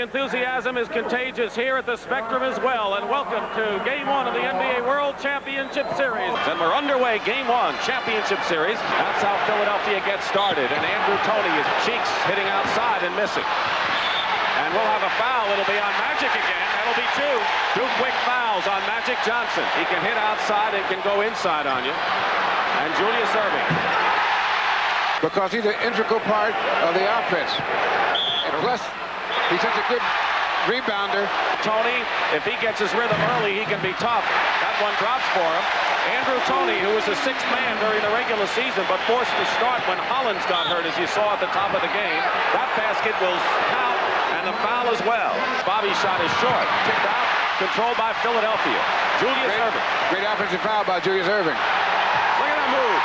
enthusiasm is contagious here at the Spectrum as well. And welcome to Game 1 of the NBA World Championship Series. And we're underway, Game 1, Championship Series. That's how Philadelphia gets started. And Andrew Toney is cheeks hitting outside and missing. And we'll have a foul. It'll be on Magic again. That'll be two quick fouls on Magic Johnson. He can hit outside and can go inside on you. And Julius Erving. Because he's an integral part of the offense. And plus, he's such a good rebounder. Toney, if he gets his rhythm early, he can be tough. That one drops for him. Andrew Toney, who was the sixth man during the regular season, but forced to start when Hollins got hurt, as you saw at the top of the game. That basket will count, and the foul as well. Bobby's shot is short. Tipped out, controlled by Philadelphia. Julius Erving. Great offensive foul by Julius Erving. Look at that move.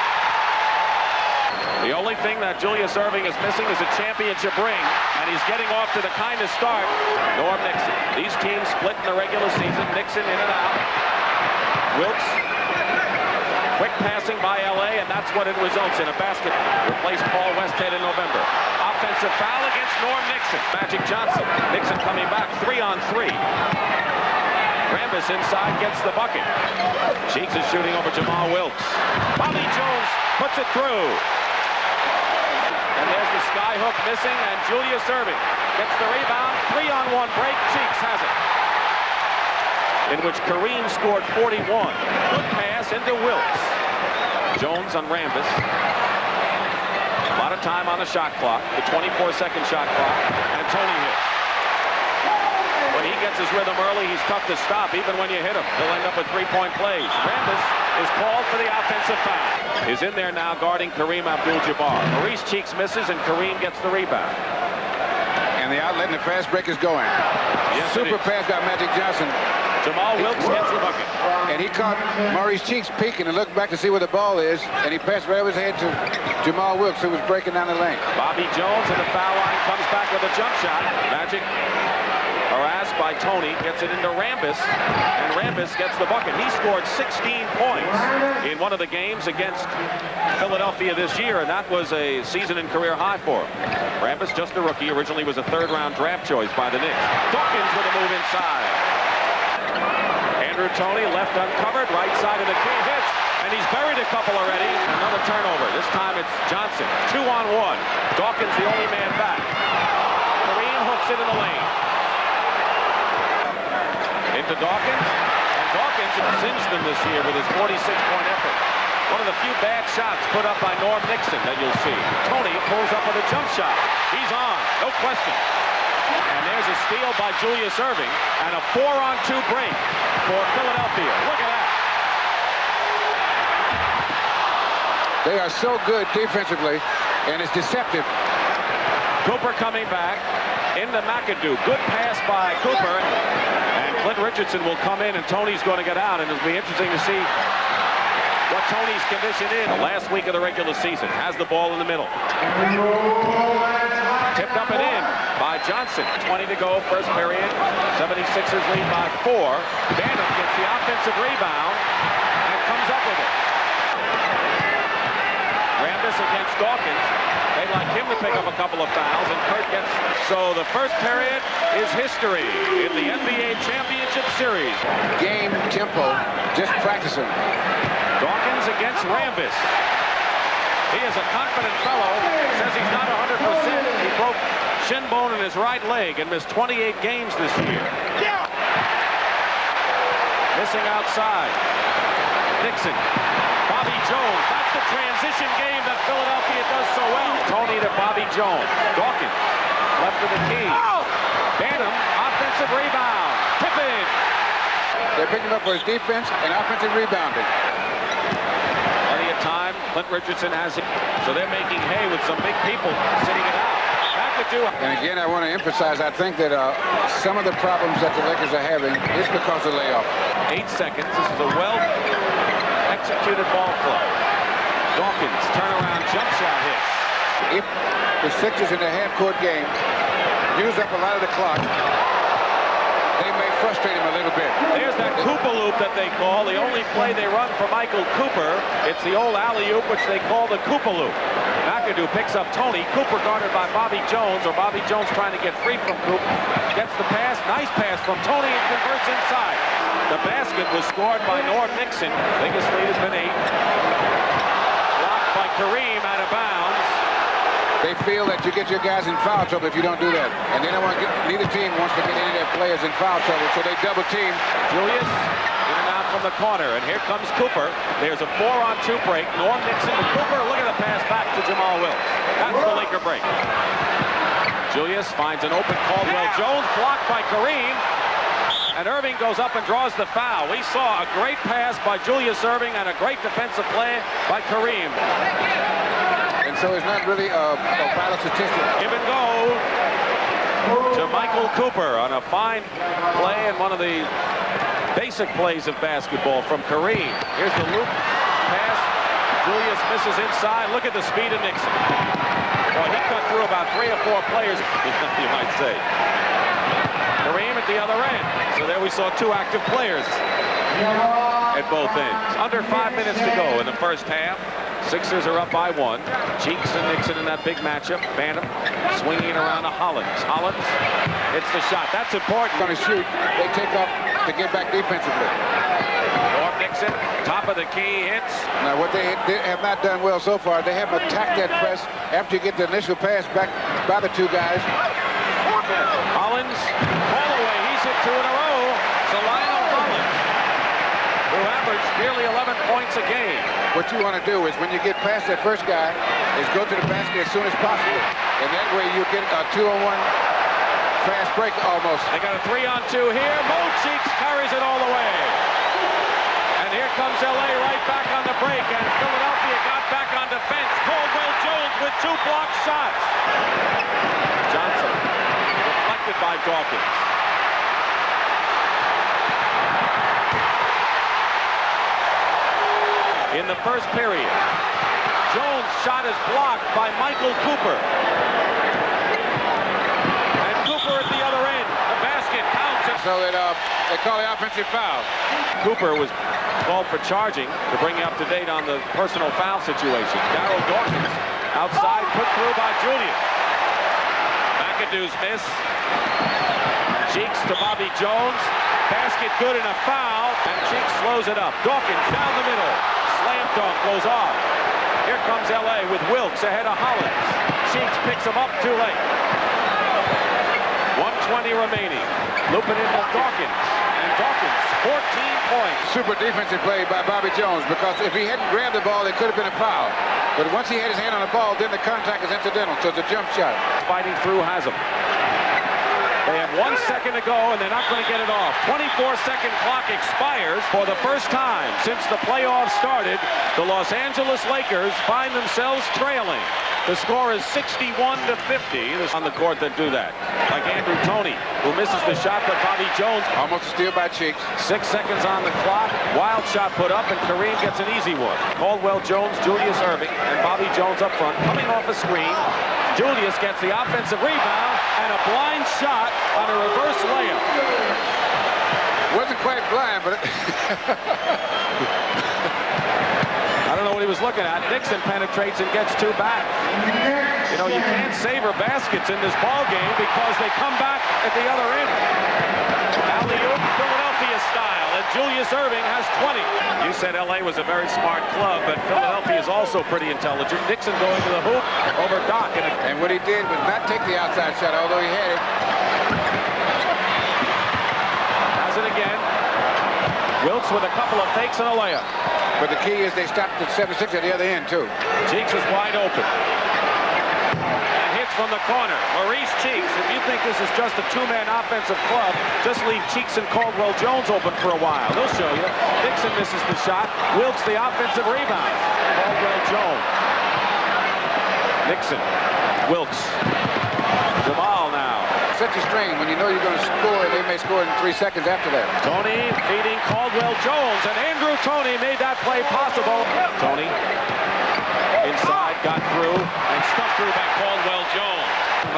The only thing that Julius Erving is missing is a championship ring, and he's getting off to the kind of start. Norm Nixon. These teams split in the regular season. Nixon in and out. Wilkes. Quick passing by L.A., and that's what it results in, a basket. Replaced Paul Westhead in November. Offensive foul against Norm Nixon. Magic Johnson. Nixon coming back 3-on-3. Rambis inside gets the bucket. Cheeks is shooting over Jamaal Wilkes. Bobby Jones puts it through. And there's the sky hook missing, and Julius Erving gets the rebound. 3-on-1 break. Cheeks has it. In which Kareem scored 41. Good pass into Wilkes. Jones on Rambis. A lot of time on the shot clock, the 24-second shot clock, and Toney hits. When he gets his rhythm early, he's tough to stop, even when you hit him. He'll end up with three-point plays. Rambis is called for the offensive foul. Is in there now guarding Kareem Abdul-Jabbar. Maurice Cheeks misses, and Kareem gets the rebound. And the outlet and the fast break is going. Yes, super pass by Magic Johnson. Jamaal Wilkes gets the bucket. And he caught Maurice Cheeks peeking and looked back to see where the ball is, and he passed right over his head to Jamaal Wilkes, who was breaking down the lane. Bobby Jones at the foul line comes back with a jump shot. Magic, harassed by Toney, gets it into Rambis, and Rambis gets the bucket. He scored 16 points in one of the games against Philadelphia this year, and that was a season and career high for him. Rambis, just a rookie, originally was a third-round draft choice by the Knicks. Dawkins with a move inside. Andrew Toney left uncovered, right side of the key, hits, and he's buried a couple already. Another turnover. This time it's Johnson. 2-on-1. Dawkins the only man back. Kareem hooks it in the lane. Into Dawkins, and Dawkins singed them this year with his 46-point effort. One of the few bad shots put up by Norm Nixon that you'll see. Toney pulls up with a jump shot. He's on, no question. And there's a steal by Julius Erving, and a 4-on-2 break for Philadelphia. Look at that. They are so good defensively, and it's deceptive. Cooper coming back into McAdoo. Good pass by Cooper. And Clint Richardson will come in, and Toney's going to get out, and it'll be interesting to see what Toney's condition is. The last week of the regular season. Has the ball in the middle. Tipped up and in by Johnson. 20 to go, first period. 76ers lead by 4. Bannon gets the offensive rebound and comes up with it. Rambis against Dawkins. They'd like him to pick up a couple of fouls, and Kurt gets... So the first period is history in the NBA Championship Series. Game tempo, just practicing. Dawkins against Rambis. He is a confident fellow. Says he's not 100%. He broke shin bone in his right leg and missed 28 games this year. Yeah. Missing outside. Nixon. Bobby Jones. That's the transition game that Philadelphia does so well. Toney to Bobby Jones. Dawkins. Left of the key. Bannon. Offensive rebound. Pippen. They're picking up for his defense and offensive rebounding. Time, Clint Richardson has it, so they're making hay with some big people sitting it out. McAdoo. And again, I want to emphasize, I think that some of the problems that the Lakers are having is because of layoff. 8 seconds. This is a well-executed ball club. Dawkins, turnaround jump shot hit. If the Sixers in the half-court game use up a lot of the clock, they may frustrate him a little bit. There's that Cooper loop that they call. The only play they run for Michael Cooper. It's the old alley-oop, which they call the Cooper loop. McAdoo picks up Tony. Cooper guarded by Bobby Jones, or Bobby Jones trying to get free from Cooper. Gets the pass. Nice pass from Tony and converts inside. The basket was scored by Norm Nixon. Biggest lead has been 8. Blocked by Kareem out of bounds. They feel that you get your guys in foul trouble if you don't do that. And they don't want to neither team wants to get any of their players in foul trouble, so they double team. Julius in and out from the corner, and here comes Cooper. There's a 4-on-2 break. Norm Nixon to Cooper. Look at the pass back to Jamaal Wilkes. That's the Laker break. Julius finds an open Caldwell Jones, blocked by Kareem. And Erving goes up and draws the foul. We saw a great pass by Julius Erving and a great defensive play by Kareem. And so it's not really a battle statistic. Give and go to Michael Cooper on a fine play and one of the basic plays of basketball from Kareem. Here's the loop pass. Julius misses inside. Look at the speed of Nixon. Well, he cut through about 3 or 4 players, you might say. Kareem at the other end. So there we saw 2 active players at both ends. Under 5 minutes to go in the first half. Sixers are up by 1. Cheeks and Nixon in that big matchup. Bantam swinging around to Hollins. Hollins hits the shot. That's important. Going to shoot. They take up to get back defensively. Norm Nixon, top of the key, hits. Now, what they have not done well so far, they haven't attacked that press after you get the initial pass back by the 2 guys. Hollins, all the way. He's hit 2 in a row. So Lionel Hollins, who averaged nearly 11 points a game. What you want to do is when you get past that first guy is go to the basket as soon as possible. And that way you get a 2-on-1 fast break almost. They got a 3-on-2 here. Mo Cheeks carries it all the way. And here comes LA right back on the break. And Philadelphia got back on defense. Caldwell Jones with 2 blocked shots. Johnson deflected by Dawkins. In the first period, Jones' shot is blocked by Michael Cooper. And Cooper at the other end. The basket counts. So that they call the offensive foul. Cooper was called for charging to bring you up to date on the personal foul situation. Darryl Dawkins outside, put through by Julius. McAdoo's miss. Cheeks to Bobby Jones. Basket good and a foul. And Cheeks slows it up. Dawkins down the middle. Slam dunk goes off. Here comes LA with Wilkes ahead of Hollins. Cheeks picks him up too late. 1:20 remaining. Looping into Dawkins. And Dawkins, 14 points. Super defensive play by Bobby Jones, because if he hadn't grabbed the ball, it could have been a foul. But once he had his hand on the ball, then the contact is incidental, so it's a jump shot. Fighting through has him. They have 1 second to go, and they're not going to get it off. 24-second clock expires for the first time since the playoffs started. The Los Angeles Lakers find themselves trailing. The score is 61-50. There's on the court that do that. Like Andrew Toney, who misses the shot, but Bobby Jones. Almost a steal by Cheeks. 6 seconds on the clock. Wild shot put up, and Kareem gets an easy one. Caldwell Jones, Julius Erving, and Bobby Jones up front, coming off a screen. Julius gets the offensive rebound and a blind shot on a reverse layup. Wasn't quite blind, but I don't know what he was looking at. Nixon penetrates and gets 2 back. You know, you can't savor baskets in this ball game because they come back at the other end. Alley-oop, Philadelphia style, and Julius Erving has 20. You said LA was a very smart club, but Philadelphia is also pretty intelligent. Nixon going to the hoop over Doc. And what he did was not take the outside shot, although he had it. Has it again. Wilkes with a couple of fakes and a layup. But the key is they stopped at 7-6 at the other end, too. Cheeks is wide open. And hits from the corner. Maurice Cheeks, if you think this is just a 2-man offensive club, just leave Cheeks and Caldwell Jones open for a while. They'll show you. Nixon misses the shot. Wilkes the offensive rebound. Caldwell Jones. Nixon. Wilkes. Jamaal now. Such a strain. When you know you're going to score, they may score in 3 seconds after that. Tony feeding Caldwell Jones, and Andrew Toney made that play possible. Tony inside, got through, and stuffed through by Caldwell Jones.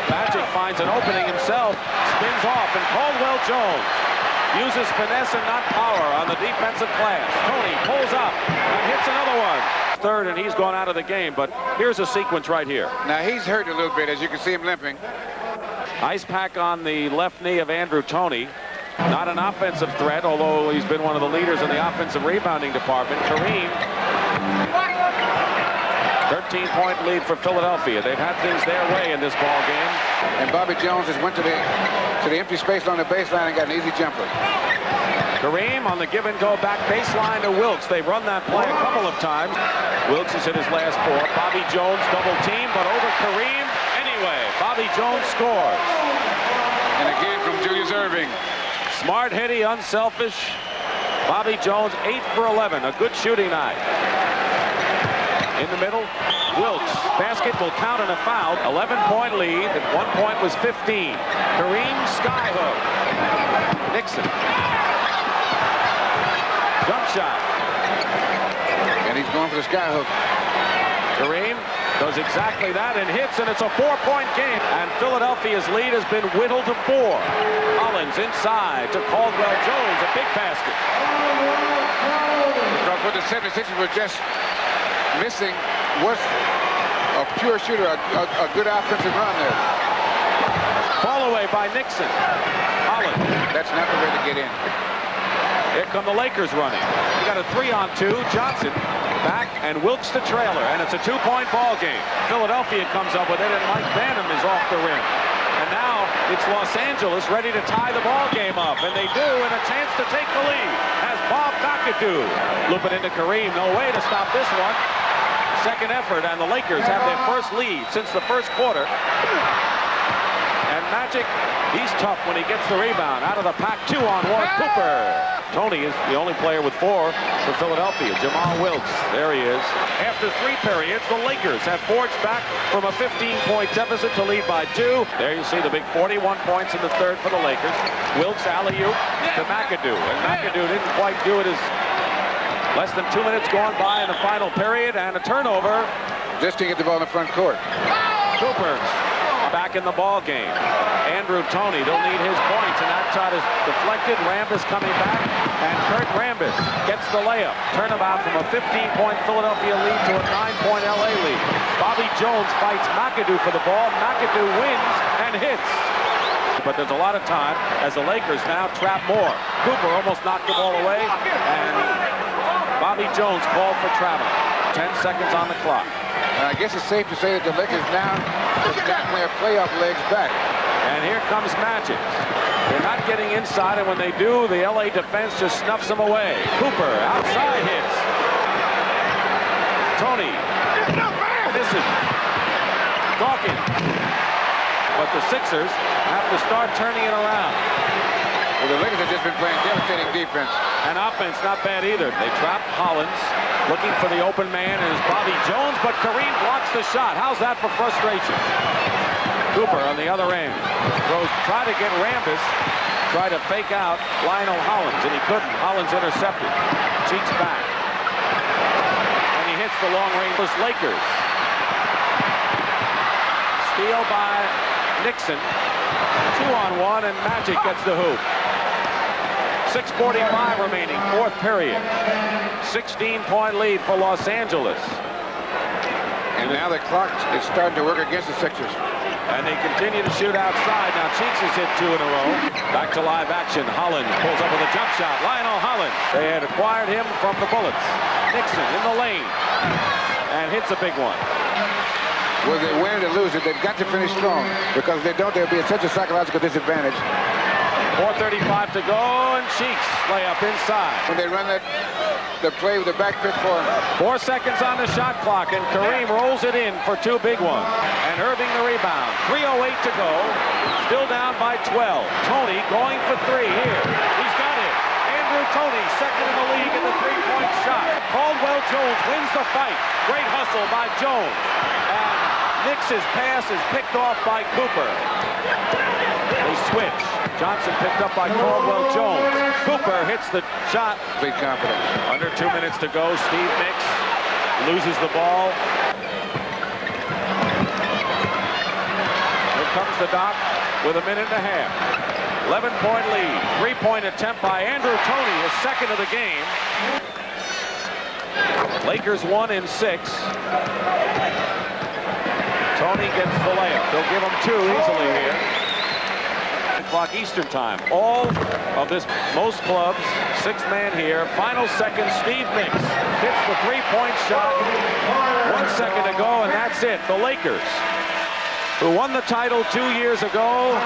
Magic finds an opening himself, spins off, and Caldwell Jones Uses finesse and not power on the defensive glass. Tony pulls up and hits another one. Third, and he's gone out of the game, but here's a sequence right here. Now he's hurt a little bit, as you can see him limping. Ice pack on the left knee of Andrew Toney. Not an offensive threat, although he's been one of the leaders in the offensive rebounding department. Kareem, 13-point lead for Philadelphia. They've had things their way in this ball game. And Bobby Jones just went to the empty space on the baseline and got an easy jumper. Kareem on the give and go back baseline to Wilkes. They've run that play a couple of times. Wilkes has hit his last 4. Bobby Jones double team, but over Kareem anyway. Bobby Jones scores. And again from Julius Erving. Smart, heady, unselfish. Bobby Jones 8 for 11. A good shooting night. In the middle, Wilkes. Basket will count and a foul. 11-point lead. At 1 point was 15. Kareem skyhook. Nixon. Jump shot. And he's going for the skyhook. Kareem does exactly that and hits, and it's a 4-point game. And Philadelphia's lead has been whittled to 4. Hollins inside to Caldwell Jones. A big basket. What the 76ers were just missing was a pure shooter, a good offensive run there. Fall away by Nixon. Hollins. That's not the way to get in. Here come the Lakers running. You got a 3-on-2. Johnson back and Wilkes the trailer, and it's a 2-point ball game. Philadelphia comes up with it, and Mike Bannum is off the rim. And now it's Los Angeles ready to tie the ball game up, and they do, and a chance to take the lead as Bob McAdoo loop it into Kareem. No way to stop this one. Second effort, and the Lakers have their first lead since the first quarter. And Magic, he's tough when he gets the rebound. Out of the pack, 2-on-1, Cooper. Tony is the only player with 4 for Philadelphia. Jamaal Wilkes, there he is. After 3 periods, the Lakers have forged back from a 15-point deficit to lead by 2. There you see the big 41 points in the third for the Lakers. Wilkes alley-oop to McAdoo, and McAdoo didn't quite do it as less than 2 minutes gone by in the final period, and a turnover. Just to get the ball in the front court. Cooper back in the ball game. Andrew Toney, they'll need his points, and that shot is deflected. Rambis coming back, and Kurt Rambis gets the layup. Turnabout from a 15-point Philadelphia lead to a 9-point LA lead. Bobby Jones fights McAdoo for the ball. McAdoo wins and hits. But there's a lot of time as the Lakers now trap more. Cooper almost knocked the ball away, and Bobby Jones called for traveling. 10 seconds on the clock. I guess it's safe to say that the Lakers now have gotten their playoff legs back. And here comes Magic. They're not getting inside, and when they do, the LA defense just snuffs them away. Cooper outside hits. Tony. Misses. Dawkins. But the Sixers have to start turning it around. Well, the Lakers have just been playing devastating defense. And offense not bad either. They trapped Hollins, looking for the open man, and it's Bobby Jones, but Kareem blocks the shot. How's that for frustration? Cooper on the other end. Try to get Rambis, try to fake out Lionel Hollins, and he couldn't. Hollins intercepted. Cheeks back. And he hits the long range. Lakers. Steal by Nixon. 2-on-1, and Magic gets the hoop. 6:45 remaining, 4th period. 16-point lead for Los Angeles. And now the clock is starting to work against the Sixers. And they continue to shoot outside. Now Cheeks has hit 2 in a row. Back to live action. Hollins pulls up with a jump shot. Lionel Hollins. They had acquired him from the Bullets. Nixon in the lane. And hits a big one. Whether they win it or lose it, they've got to finish strong. Because if they don't, they'll be at such a psychological disadvantage. 4:35 to go, and Cheeks layup inside. When they run the play with the back pick for him. 4 seconds on the shot clock, and Kareem rolls it in for 2 big ones. And Erving the rebound. 3:08 to go. Still down by 12. Toney going for 3 here. He's got it. Andrew Toney, second in the league in the 3-point shot. Caldwell Jones wins the fight. Great hustle by Jones. And Nix's pass is picked off by Cooper. They switch. Johnson picked up by Caldwell Jones. Cooper hits the shot. Big confidence. Under 2 minutes to go. Steve Nicks loses the ball. Here comes the Doc with a minute and a half. 11-point lead. 3-point attempt by Andrew Toney, his second of the game. Lakers won in 6. Toney gets the layup. They'll give him 2 easily here. O'clock Eastern time. All of this, most clubs, 6th man here. Final second, Steve Nicks hits the 3-point shot. 1 second to go, and that's it. The Lakers, who won the title 2 years ago,